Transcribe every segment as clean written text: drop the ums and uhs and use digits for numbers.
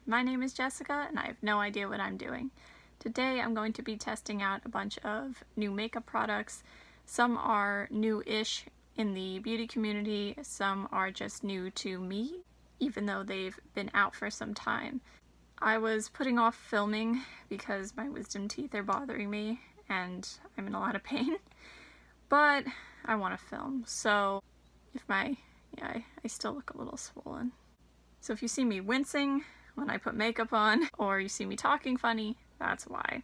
My name is Jessica and I have no idea what I'm doing. Today I'm going to be testing out a bunch of new makeup products. Some are new-ish in the beauty community, some are just new to me, even though they've been out for some time. I was putting off filming because my wisdom teeth are bothering me and I'm in a lot of pain, but I want to film, so if I still look a little swollen. So if you see me wincing when I put makeup on, or you see me talking funny, that's why.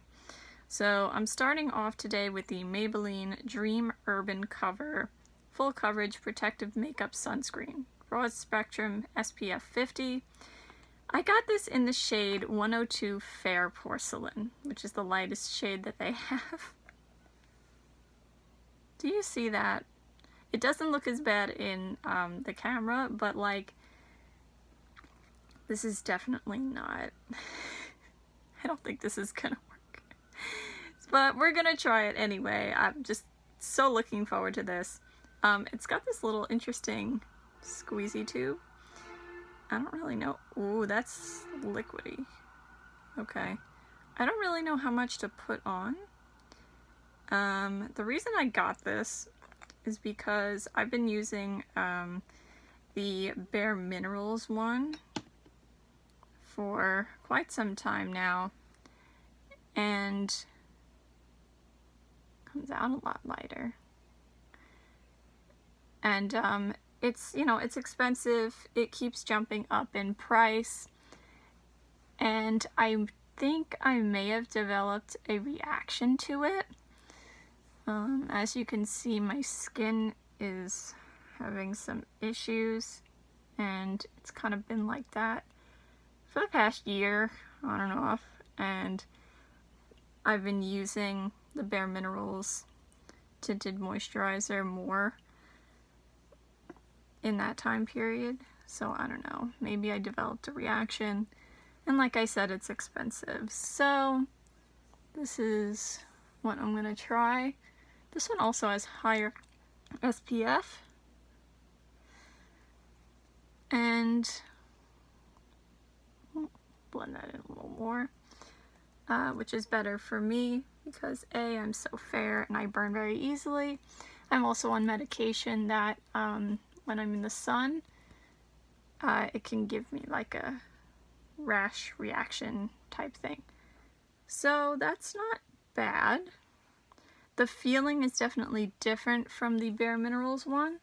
So I'm starting off today with the Maybelline Dream Urban Cover Full Coverage Protective Makeup Sunscreen, Broad Spectrum SPF 50. I got this in the shade 102 Fair Porcelain, which is the lightest shade that they have. Do you see that? It doesn't look as bad in the camera, but like, this is definitely not, I don't think this is gonna work. But we're gonna try it anyway. I'm just so looking forward to this. It's got this little interesting squeezy tube. I don't really know. Ooh, that's liquidy. Okay. I don't really know how much to put on. The reason I got this is because I've been using the Bare Minerals one for quite some time now, and comes out a lot lighter. And it's, you know, it's expensive. It keeps jumping up in price, and I think I may have developed a reaction to it. As you can see, my skin is having some issues, and it's kind of been like that for the past year, on and off, and I've been using the Bare Minerals tinted moisturizer more in that time period, so I don't know, maybe I developed a reaction, and like I said, it's expensive, so this is what I'm gonna try. This one also has higher SPF, and blend that in a little more, which is better for me because A, I'm so fair and I burn very easily. I'm also on medication that when I'm in the sun, it can give me like a rash reaction type thing. So that's not bad. The feeling is definitely different from the Bare Minerals one.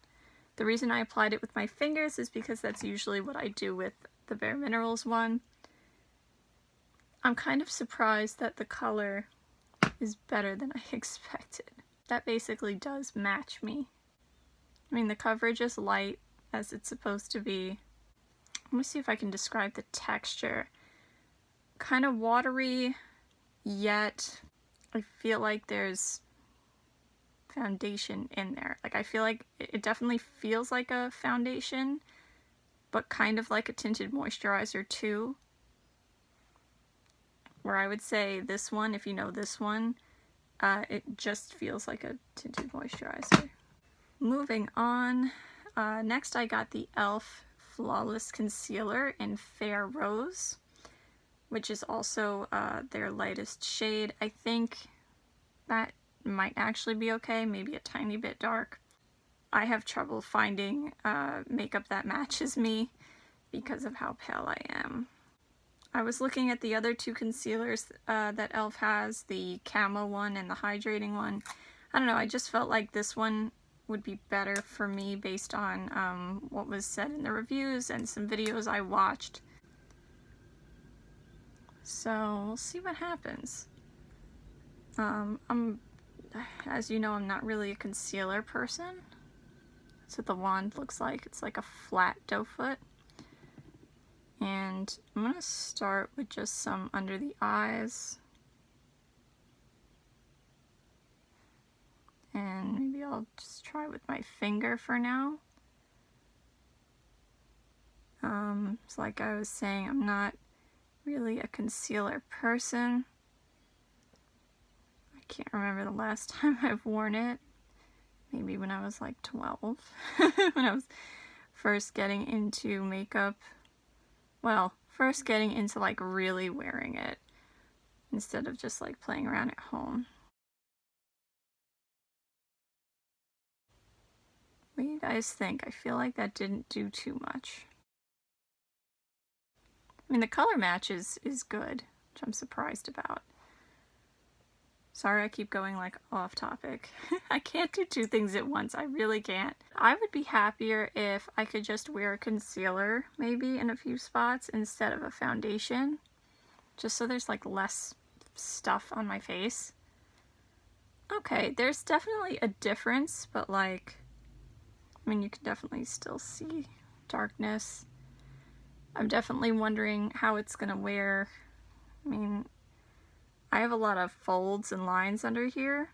The reason I applied it with my fingers is because that's usually what I do with the Bare Minerals one. I'm kind of surprised that the color is better than I expected. That basically does match me. I mean, the coverage is light, as it's supposed to be. Let me see if I can describe the texture. Kind of watery, yet I feel like there's foundation in there. Like, I feel like it definitely feels like a foundation, but kind of like a tinted moisturizer too. Where I would say this one, if you know this one, it just feels like a tinted moisturizer. Moving on, next I got the e.l.f. Flawless Concealer in Fair Rose, which is also their lightest shade. I think that might actually be okay, maybe a tiny bit dark. I have trouble finding makeup that matches me because of how pale I am. I was looking at the other two concealers that e.l.f. has, the Camo one and the Hydrating one. I don't know, I just felt like this one would be better for me based on what was said in the reviews and some videos I watched. So we'll see what happens. As you know, I'm not really a concealer person. That's what the wand looks like. It's like a flat doe foot. And I'm going to start with just some under the eyes. And maybe I'll just try with my finger for now. So like I was saying, I'm not really a concealer person. I can't remember the last time I've worn it. Maybe when I was like 12. When I was first getting into makeup. Well, first getting into like really wearing it instead of just like playing around at home. What do you guys think? I feel like that didn't do too much. I mean, the color match is good, which I'm surprised about. Sorry, I keep going like off topic. I can't do two things at once. I really can't. I would be happier if I could just wear a concealer maybe in a few spots instead of a foundation. Just so there's like less stuff on my face. Okay, there's definitely a difference, but like, I mean, you can definitely still see darkness. I'm definitely wondering how it's gonna wear. I mean, I have a lot of folds and lines under here,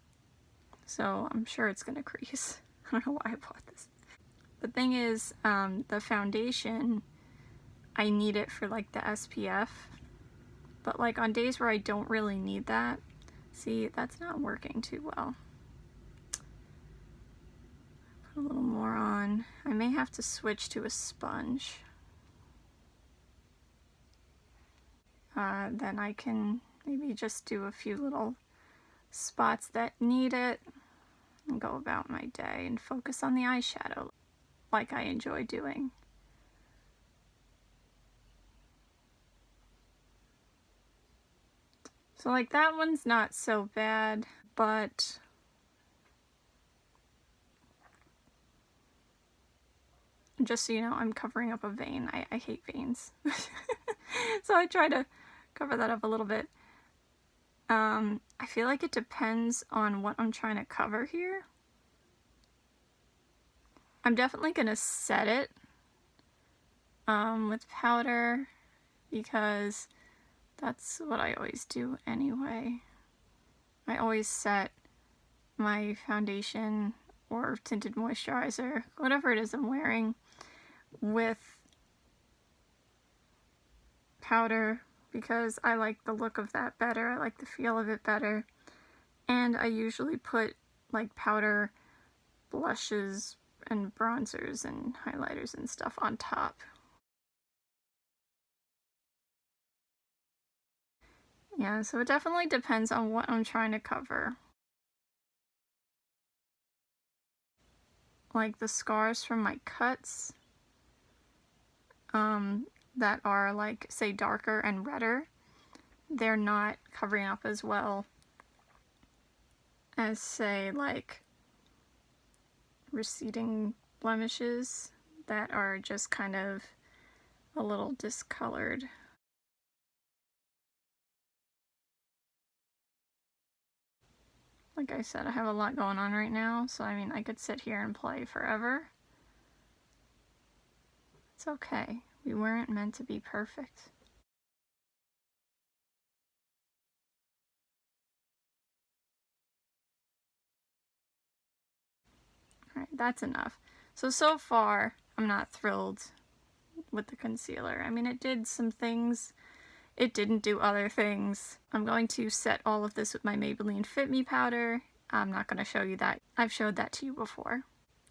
so I'm sure it's gonna crease. I don't know why I bought this. The thing is, the foundation, I need it for like the SPF, but like on days where I don't really need that, see, that's not working too well. Put a little more on. I may have to switch to a sponge. Then I can maybe just do a few little spots that need it and go about my day and focus on the eyeshadow like I enjoy doing. So like that one's not so bad, but just so you know, I'm covering up a vein. I hate veins. So I try to cover that up a little bit. I feel like it depends on what I'm trying to cover here. I'm definitely gonna set it with powder because that's what I always do anyway. I always set my foundation or tinted moisturizer, whatever it is I'm wearing, with powder because I like the look of that better. I like the feel of it better. And I usually put like powder, blushes, and bronzers and highlighters and stuff on top. Yeah, so it definitely depends on what I'm trying to cover. Like the scars from my cuts, that are like, say, darker and redder, they're not covering up as well as, say, like receding blemishes that are just kind of a little discolored. Like I said, I have a lot going on right now, so I mean, I could sit here and play forever. It's okay. We weren't meant to be perfect. Alright, that's enough. So far, I'm not thrilled with the concealer. I mean, it did some things. It didn't do other things. I'm going to set all of this with my Maybelline Fit Me powder. I'm not going to show you that. I've showed that to you before.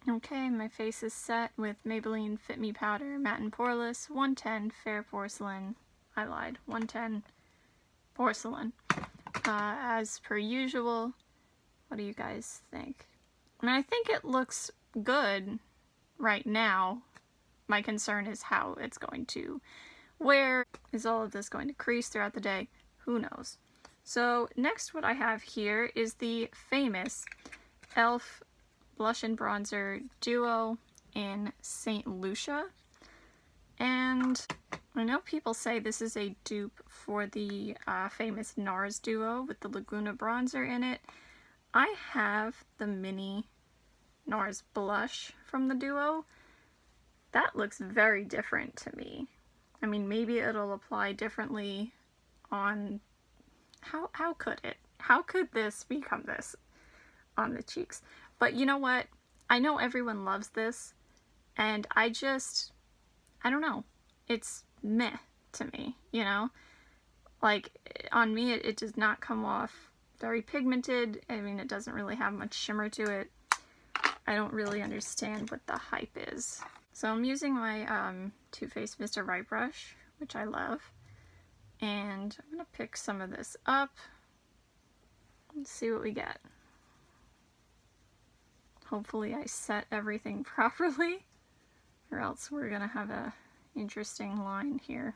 Okay, my face is set with Maybelline Fit Me powder, matte and poreless, 110 fair porcelain. I lied, 110 porcelain. As per usual, what do you guys think? I mean, I think it looks good right now. My concern is how it's going to wear. Is all of this going to crease throughout the day? Who knows? So next what I have here is the famous e.l.f. Blush and Bronzer Duo in St. Lucia. And I know people say this is a dupe for the famous NARS Duo with the Laguna bronzer in it. I have the mini NARS blush from the Duo. That looks very different to me. I mean, maybe it'll apply differently on... How could it? How could this become this on the cheeks? But you know what? I know everyone loves this, and I don't know. It's meh to me, you know? Like, on me, it does not come off very pigmented. I mean, it doesn't really have much shimmer to it. I don't really understand what the hype is. So I'm using my Too Faced Mr. Right brush which I love. And I'm going to pick some of this up and see what we get. Hopefully I set everything properly, or else we're going to have a interesting line here.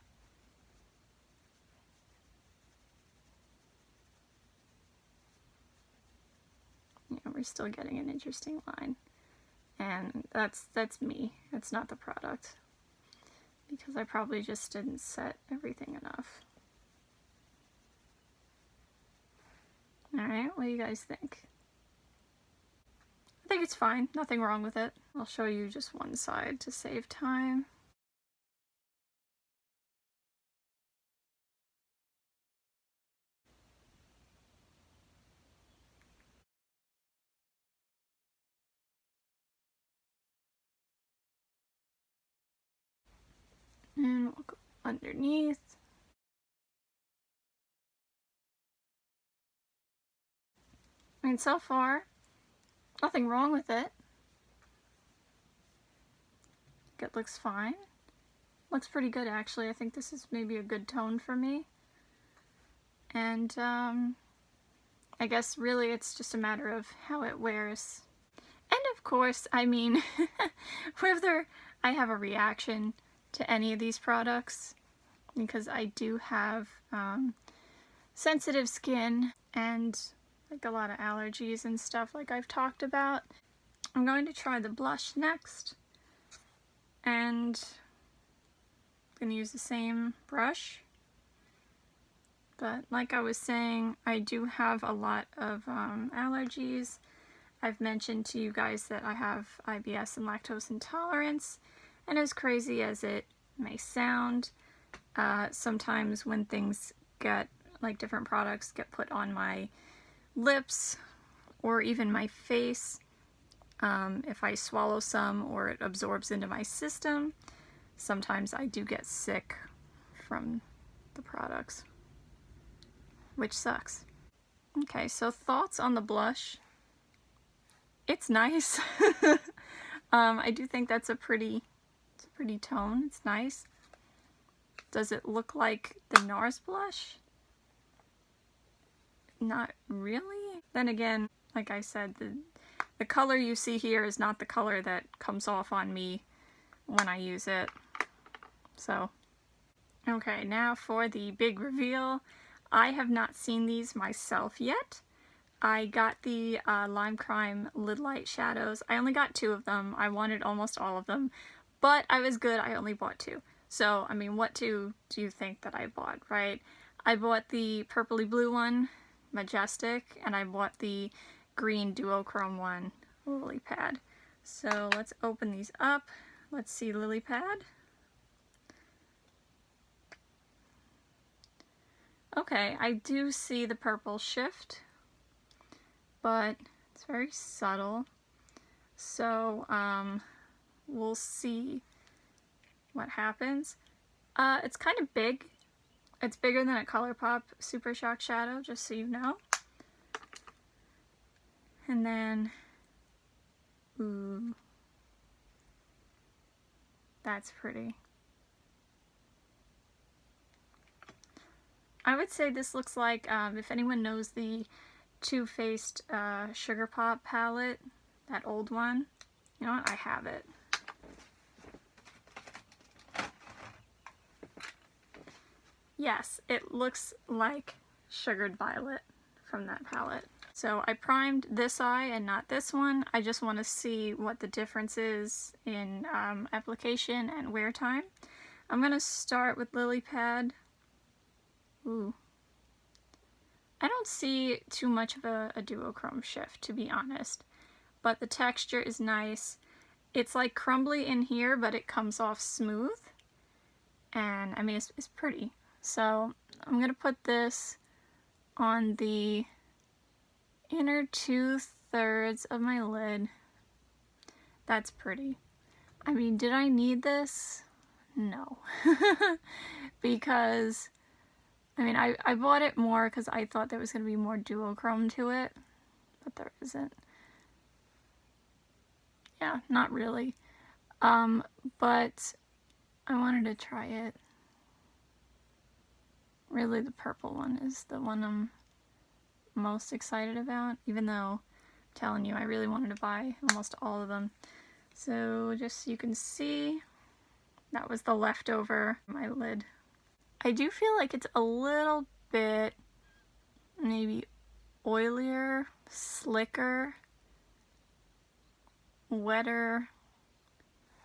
Yeah, we're still getting an interesting line. And that's me. It's not the product. Because I probably just didn't set everything enough. Alright, what do you guys think? I think it's fine. Nothing wrong with it. I'll show you just one side to save time. And we'll go underneath. I mean, so far, nothing wrong with it. It looks fine. Looks pretty good, actually. I think this is maybe a good tone for me. And, I guess really it's just a matter of how it wears. And of course, I mean, whether I have a reaction to any of these products, because I do have sensitive skin and like a lot of allergies and stuff like I've talked about. I'm going to try the blush next, and I'm going to use the same brush. But like I was saying, I do have a lot of allergies. I've mentioned to you guys that I have IBS and lactose intolerance, and as crazy as it may sound, sometimes when things get, like different products get put on my lips or even my face, if I swallow some or it absorbs into my system, sometimes I do get sick from the products, which sucks. Okay, so thoughts on the blush. It's nice. I do think that's a pretty tone. It's nice. Does it look like the NARS blush? Not really. Then again, like I said, the color you see here is not the color that comes off on me when I use it. So, okay, now for the big reveal. I have not seen these myself yet. I got the Lime Crime Lid-Lite shadows. I only got 2 of them. I wanted almost all of them, but I was good. I only bought 2. So, I mean, what 2 do you think that I bought, right? I bought the purpley blue one, Majestic, and I bought the green duochrome one, Lily Pad. So let's open these up. Let's see Lily Pad. Okay, I do see the purple shift, but it's very subtle. So we'll see what happens. It's kind of big. It's bigger than a ColourPop Super Shock shadow, just so you know. And then, ooh, that's pretty. I would say this looks like, if anyone knows the Too Faced Sugar Pop palette, that old one, you know what, I have it. Yes, it looks like Sugared Violet from that palette. So I primed this eye and not this one. I just want to see what the difference is in application and wear time. I'm going to start with Lily Pad. Ooh. I don't see too much of a duochrome shift, to be honest, but the texture is nice. It's like crumbly in here, but it comes off smooth, and I mean, it's pretty. So I'm going to put this on the inner 2/3 of my lid. That's pretty. I mean, did I need this? No. Because, I mean, I bought it more because I thought there was going to be more duochrome to it, but there isn't. Yeah, not really. But I wanted to try it. Really, the purple one is the one I'm most excited about, even though I'm telling you I really wanted to buy almost all of them. So just so you can see, that was the leftover my lid. I do feel like it's a little bit maybe oilier, slicker, wetter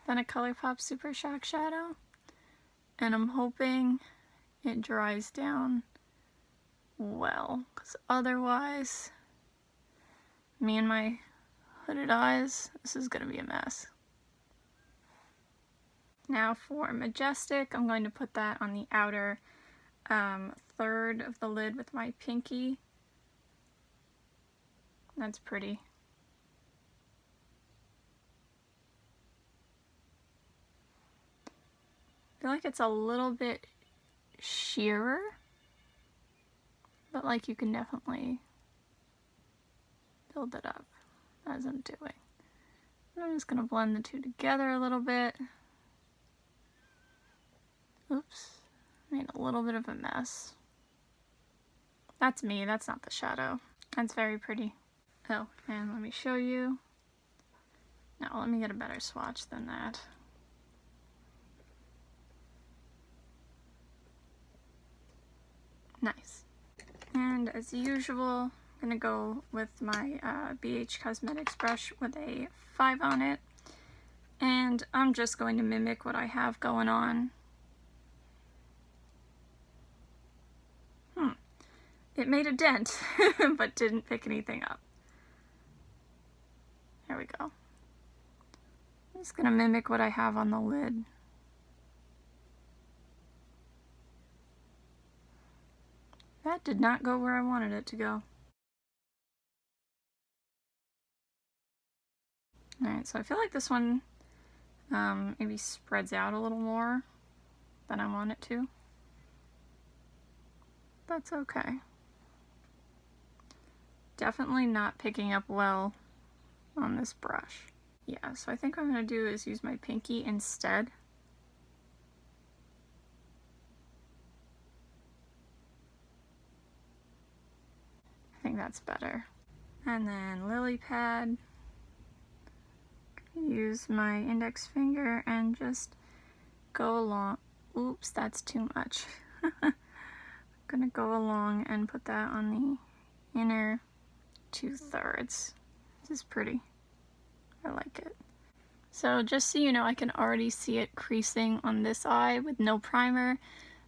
than a ColourPop Super Shock Shadow, and I'm hoping it dries down well, because otherwise, me and my hooded eyes, this is going to be a mess. Now for Majestic, I'm going to put that on the outer third of the lid with my pinky. That's pretty. I feel like it's a little bit sheerer, but like you can definitely build it up as I'm doing. And I'm just going to blend the two together a little bit. Oops, made a little bit of a mess. That's me, that's not the shadow. That's very pretty. Oh, and let me show you. Now let me get a better swatch than that. Nice. And as usual, I'm gonna go with my BH Cosmetics brush with a 5 on it. And I'm just going to mimic what I have going on. It made a dent, but didn't pick anything up. There we go. I'm just gonna mimic what I have on the lid. That did not go where I wanted it to go. Alright, so I feel like this one maybe spreads out a little more than I want it to. That's okay. Definitely not picking up well on this brush. Yeah, so I think what I'm going to do is use my pinky instead. I think that's better. And then lily pad. Use my index finger and just go along. Oops, that's too much. I'm gonna go along and put that on the inner 2/3. This is pretty. I like it. So just so you know, I can already see it creasing on this eye with no primer.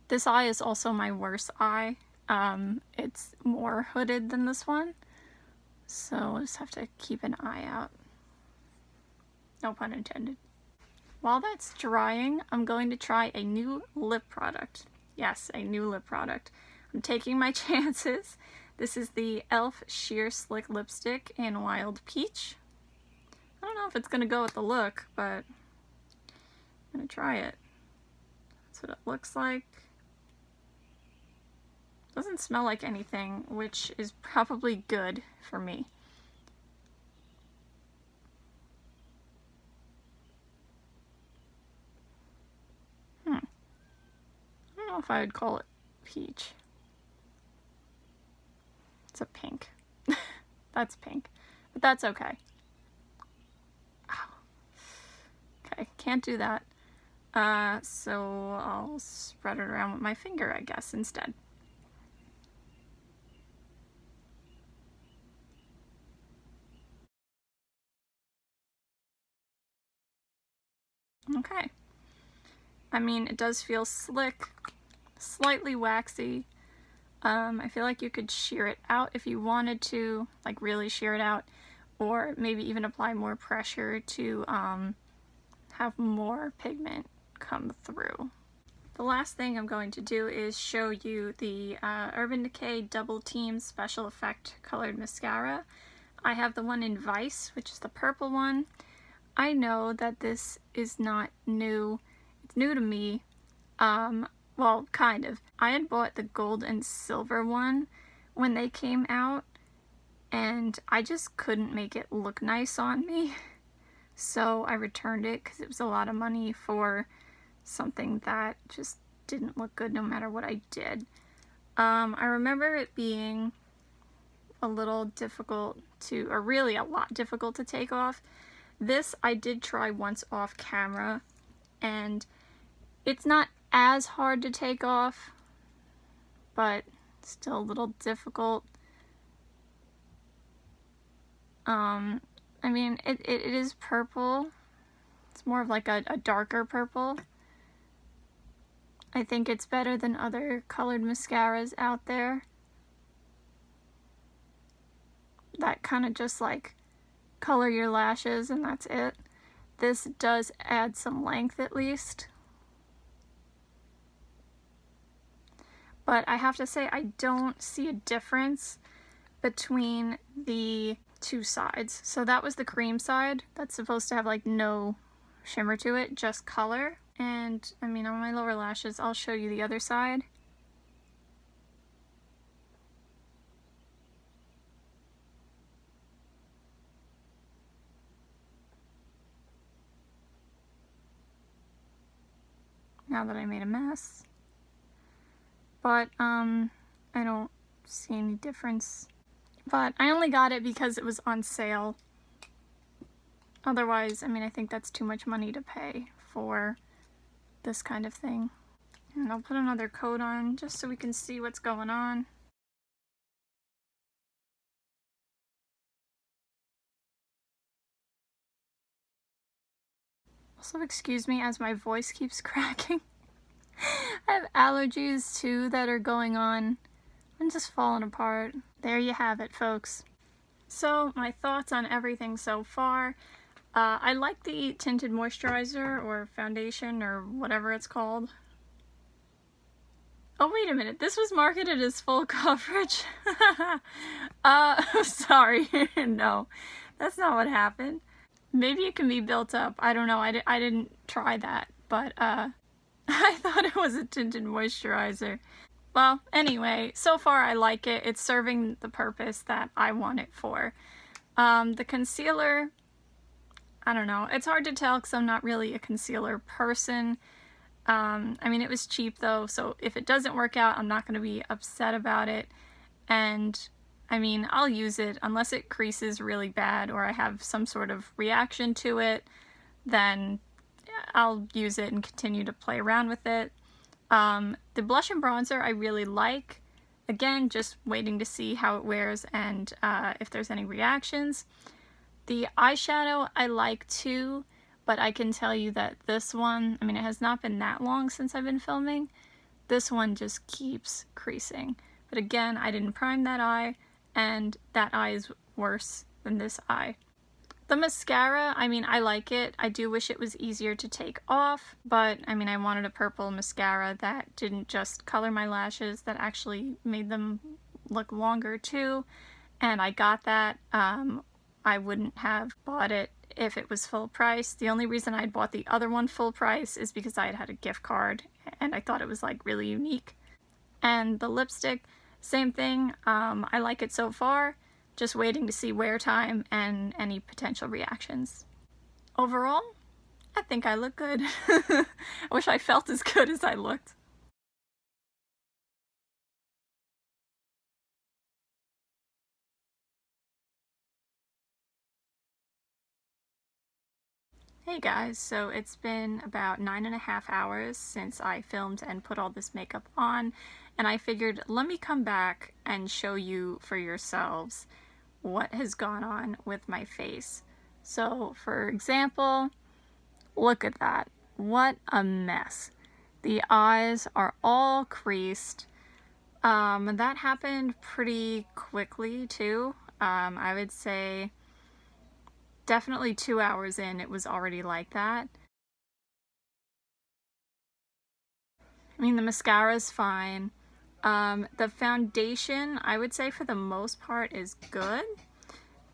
This eye is also my worst eye. It's more hooded than this one, so I'll just have to keep an eye out. No pun intended. While that's drying, I'm going to try a new lip product. Yes, a new lip product. I'm taking my chances. This is the e.l.f. Sheer Slick Lipstick in Wild Peach. I don't know if it's going to go with the look, but I'm going to try it. That's what it looks like. Doesn't smell like anything, which is probably good for me. I don't know if I would call it peach. It's a pink. That's pink, but that's okay. Ow. Okay, can't do that. So I'll spread it around with my finger, I guess, instead. Okay. I mean, it does feel slick, slightly waxy. I feel like you could shear it out if you wanted to, like really shear it out, or maybe even apply more pressure to have more pigment come through. The last thing I'm going to do is show you the Urban Decay Double Team Special Effect Colored Mascara. I have the one in Vice, which is the purple one. I know that this is not new. It's new to me. Well, kind of. I had bought the gold and silver one when they came out, and I just couldn't make it look nice on me. So I returned it because it was a lot of money for something that just didn't look good no matter what I did. I remember it being a little difficult to, or really a lot difficult to take off. This I did try once off camera, and it's not as hard to take off, but still a little difficult. I mean, it is purple. It's more of like a darker purple. I think it's better than other colored mascaras out there that kind of just like color your lashes and that's it. This does add some length at least. But I have to say I don't see a difference between the two sides. So that was the cream side. That's supposed to have like no shimmer to it, just color. And I mean, on my lower lashes, I'll show you the other side. Now that I made a mess. But I don't see any difference. But I only got it because it was on sale. Otherwise, I mean, I think that's too much money to pay for this kind of thing. And I'll put another coat on just so we can see what's going on. Also, excuse me as my voice keeps cracking. I have allergies too that are going on. I'm just falling apart. There you have it, folks. So, my thoughts on everything so far. I like the tinted moisturizer or foundation or whatever it's called. Oh, wait a minute. This was marketed as full coverage. Sorry. No, that's not what happened. Maybe it can be built up. I don't know. I didn't try that, but I thought it was a tinted moisturizer. Well, anyway, so far I like it. It's serving the purpose that I want it for. The concealer, I don't know. It's hard to tell because I'm not really a concealer person. I mean, it was cheap though, so if it doesn't work out, I'm not going to be upset about it. And I mean, I'll use it unless it creases really bad or I have some sort of reaction to it, then I'll use it and continue to play around with it. The blush and bronzer I really like. Again, just waiting to see how it wears and if there's any reactions. The eyeshadow I like too, but I can tell you that this one, I mean, it has not been that long since I've been filming. This one just keeps creasing. But again, I didn't prime that eye, and that eye is worse than this eye. The mascara, I mean, I like it. I do wish it was easier to take off, but I mean, I wanted a purple mascara that didn't just color my lashes, that actually made them look longer too, and I got that. I wouldn't have bought it if it was full price. The only reason I'd bought the other one full price is because I had a gift card and I thought it was like really unique. And the lipstick, same thing. I like it so far. Just waiting to see wear time and any potential reactions. Overall, I think I look good. I wish I felt as good as I looked. Hey guys, so it's been about 9.5 hours since I filmed and put all this makeup on, and I figured let me come back and show you for yourselves what has gone on with my face. So for example, look at that. What a mess. The eyes are all creased. That happened pretty quickly too. I would say definitely 2 hours in, it was already like that. I mean, the mascara's fine. The foundation, I would say for the most part, is good.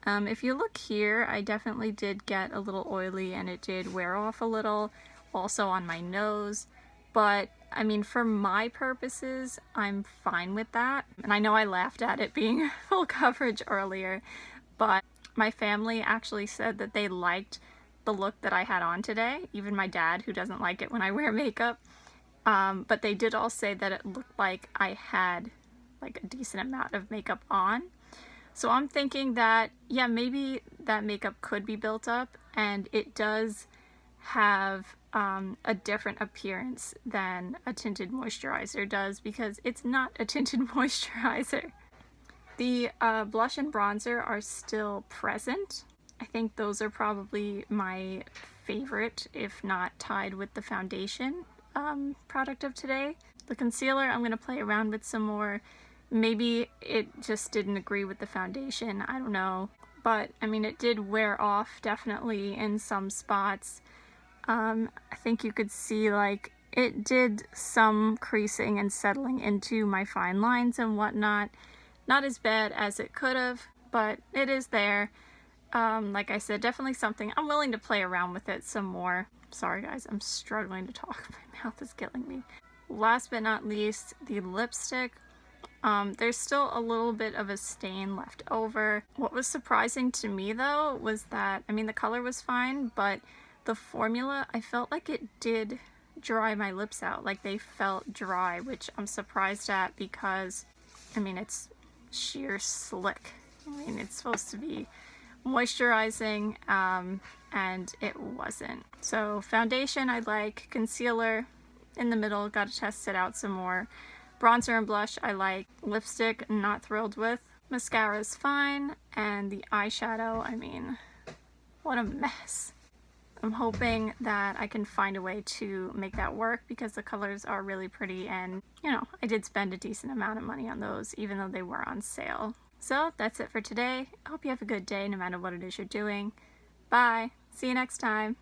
If you look here, I definitely did get a little oily and it did wear off a little, also on my nose. But, I mean, for my purposes, I'm fine with that. And I know I laughed at it being full coverage earlier, but my family actually said that they liked the look that I had on today. Even my dad, who doesn't like it when I wear makeup. But they did all say that it looked like I had like a decent amount of makeup on. So I'm thinking that, yeah, maybe that makeup could be built up, and it does have a different appearance than a tinted moisturizer does, because it's not a tinted moisturizer. The blush and bronzer are still present. I think those are probably my favorite, if not tied with the foundation product of today. The concealer I'm going to play around with some more. Maybe it just didn't agree with the foundation, I don't know. But, I mean, it did wear off definitely in some spots. I think you could see, like, it did some creasing and settling into my fine lines and whatnot. Not as bad as it could have, but it is there. Like I said, definitely something. I'm willing to play around with it some more. Sorry guys, I'm struggling to talk. My mouth is killing me. Last but not least, the lipstick. There's still a little bit of a stain left over. What was surprising to me though was that, I mean, the color was fine, but the formula, I felt like it did dry my lips out. Like they felt dry, which I'm surprised at because, I mean, it's sheer slick. I mean, it's supposed to be moisturizing, and it wasn't. So foundation I like, concealer in the middle, gotta test it out some more. Bronzer and blush I like, lipstick not thrilled with, mascara's fine, and the eyeshadow, I mean, what a mess. I'm hoping that I can find a way to make that work because the colors are really pretty, and you know, I did spend a decent amount of money on those even though they were on sale. So that's it for today. I hope you have a good day no matter what it is you're doing. Bye. See you next time.